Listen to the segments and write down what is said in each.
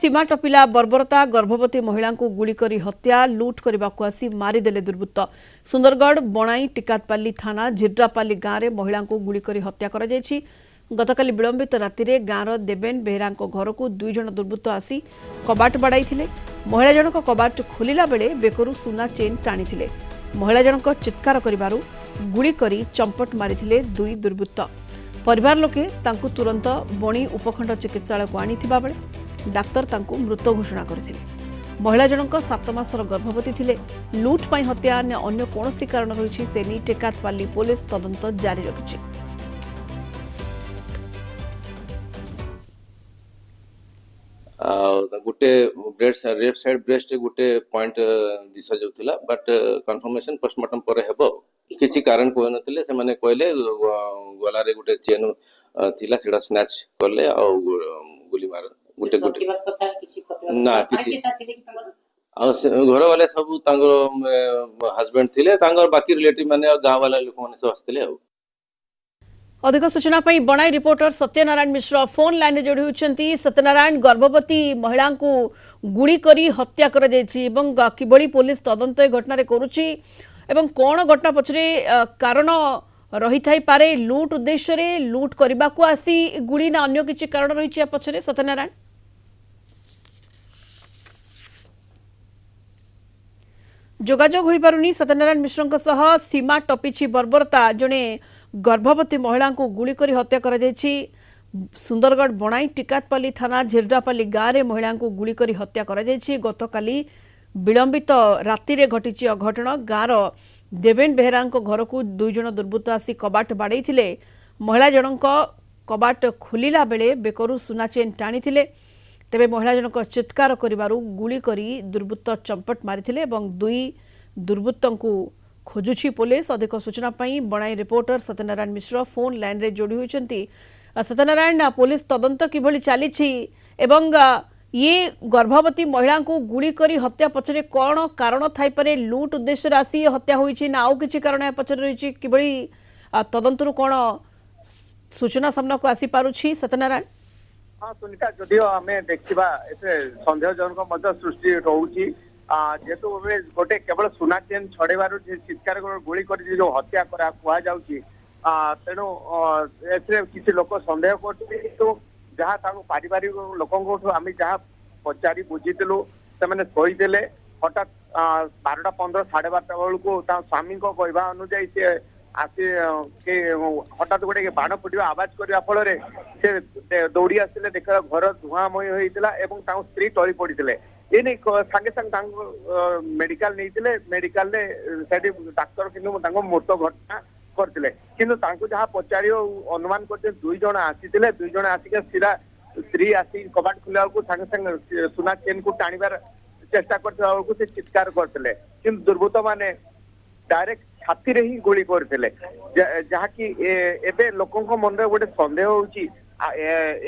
सीमा टपिला बर्बरता गर्भवती महिला को गुली करी हत्या लुट करने को आसी मारिदेले दुर्वृत्त। सुंदरगढ़ बणाई टिकातपाली थाना झिर्रापाली गांव में महिला को गुली करी हत्या कर गतकाली विलंबित राति गाँवर देवेन बेहरा घर को दुई जन दुर्वृत्त आसी कबाट बाड़ाई महिला जनक कबाट खोलिला बेले बेकरू सुना चेन टाणी महिला जनक चित्कार करिबारु गुली करी चंपट मारिथिले दुई दुर्वृत्त। परिवार लोके तांकु तुरंत बणी उपखंड चिकित्सालय को आनिथिबा बेले डाक्तर तांकु मृत घोषणा करथिले। महिला जनक 7 मासर गर्भवती थिले। लुट पाई हत्या अन्य कोनोसी कारण रहिछि से नि टेकातपाली पुलिस तदंत जारी रखिछि। गोटे लेफ्ट साइड ब्रेस्ट गोटे पॉइंट दिशा जाउथिला बट कंफर्मेशन पोस्टमार्टम पर हेबो किछि कारण कोइ नथिले से माने कहले गला रे गोटे चेन थिला सेडा स्नैच करले आ गोली मार गोटे गोटे ना किछि घर वाले सब तांगर हस्बैंड थिले तांगर बाकी रिलेटिव माने गांव वाला लोक माने सब आस्थिले। अधिक सूचना पाई बणाई रिपोर्टर सत्यनारायण मिश्र फोन लाइन में जोड़ी होती। सत्यनारायण, गर्भवती महिला को गुड़ी करी हत्या कर किभली पुलिस तदंत घटना करुच्ची एवं कौन घटना पछरे कारण रही थाई पारे? लुट उद्देश्य रे लुट करने को आसी गुड़ी ना अन्य किसी कारण रही पछरे? सत्यनारायण, जोगाजोग हो पारुनी सत्यनारायण मिश्र सह। सीमा टपिछि बर्बरता, जड़े गर्भवती महिला को गुली करी हत्या कर सुंदरगढ़ बणाई टिकातपाली थाना झिर्रापाली गाँव में महिला को गुली करी हत्या कर गतकाली विलंबित राति रे घटी अघटन। गाँव देवेन बेहरा घर को दुई जन दुर्वृत्त आसी कबाट बाड़े महिला जनक कबाट खोलिला बेले बेकरू सुना चेन टाणी तेबे महिला जनक चित्कार करिबारु गुली करी दुर्वृत्त चंपट मारिथिले एवं दुई दुर्वृत्तों को खोजुछि पुलिस। अधिक सूचना पाई बणाई रिपोर्टर सत्यनारायण मिश्र फोन लाइन रे जोड़ी होती। सत्यनारायण, पुलिस तदंत किभली चलीछि एवं ये गर्भवती महिला को गुली करी हत्या पछरे कौन कारण थाई पारे? लुट उद्देश्य आसी हत्या होईछि ना आउ किछि कारण या पछरे रहिछि? किभली तदंतरु कौन सूचना सामना को आसी पारुछि? सत्यनारायण, हाँ सुनीता, जदियो आम देखा सन्देहजनक सृष्टि रोचे जेहेतु गोटे केवल सुना चेन छड़ेबार चित्कार गुली कर जो हत्या करा कहुच्छी तेणु किसी लोक सन्देह कर जहाँ पारिवारिक लोक आम जहाँ पचारि बुझीलु से शोदेले हठात 12:15 12:30 बेलू स्वामी कहवा अनुजाई सी आसी हठात गोटे बाण फुटा आवाज करने फल से दौड़ी आसते देखा घर धुआंमय होता और स्त्री टली पड़ते ये सागे सागे मेडिकल नहीं मेडिकल डाक्तर कि मृत घटना करते कि जहाँ पचार अनुमान करते दुई जन आसी दुई जन आसिक सीधा स्त्री आसी कबाट खोला सागे सागे सुना चेन को टाणिबार चेष्टा करते से चित्कार करते कि दुर्वृत्त माने डायरेक्ट छाती रे ही गोली करते जहाँकि एबे लोकों मन में गोटे सन्देह होची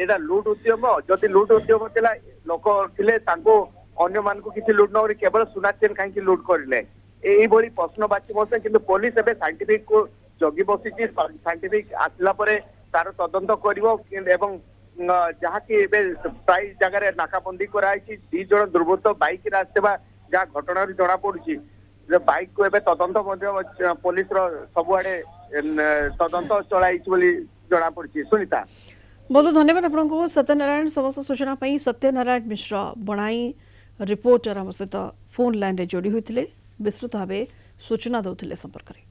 एटा लुट उद्यम। जदि लुट उद्यम थिला लोक थिले तांको अन्य मान को किसी लुट न केवल सुना चेन कहीं लुट करले यही प्रश्नवाची बसे कि पुलिस एबे साइंटिफिक को जगी बसी साइंटिफिक आसला परे तार तदंत करिवो एवं जहाँ कि प्राय जगह नाकाबंदी कराई दी जन दुर्वृत्त बाइक रे आसवा जहाँ घटना जना पड़ी बाइक को एबे तदंत पुलिस सबुआड़े तदंत चलाई जना पड़ी। सुनीता, बहुत धन्यवाद आपको सत्यनारायण। समस्त सूचना पाई सत्यनारायण मिश्र बणाई रिपोर्टर आम सहित फोन लाइन रे जोड़ी होते विस्तृत भाव सूचना दौले संपर्क में।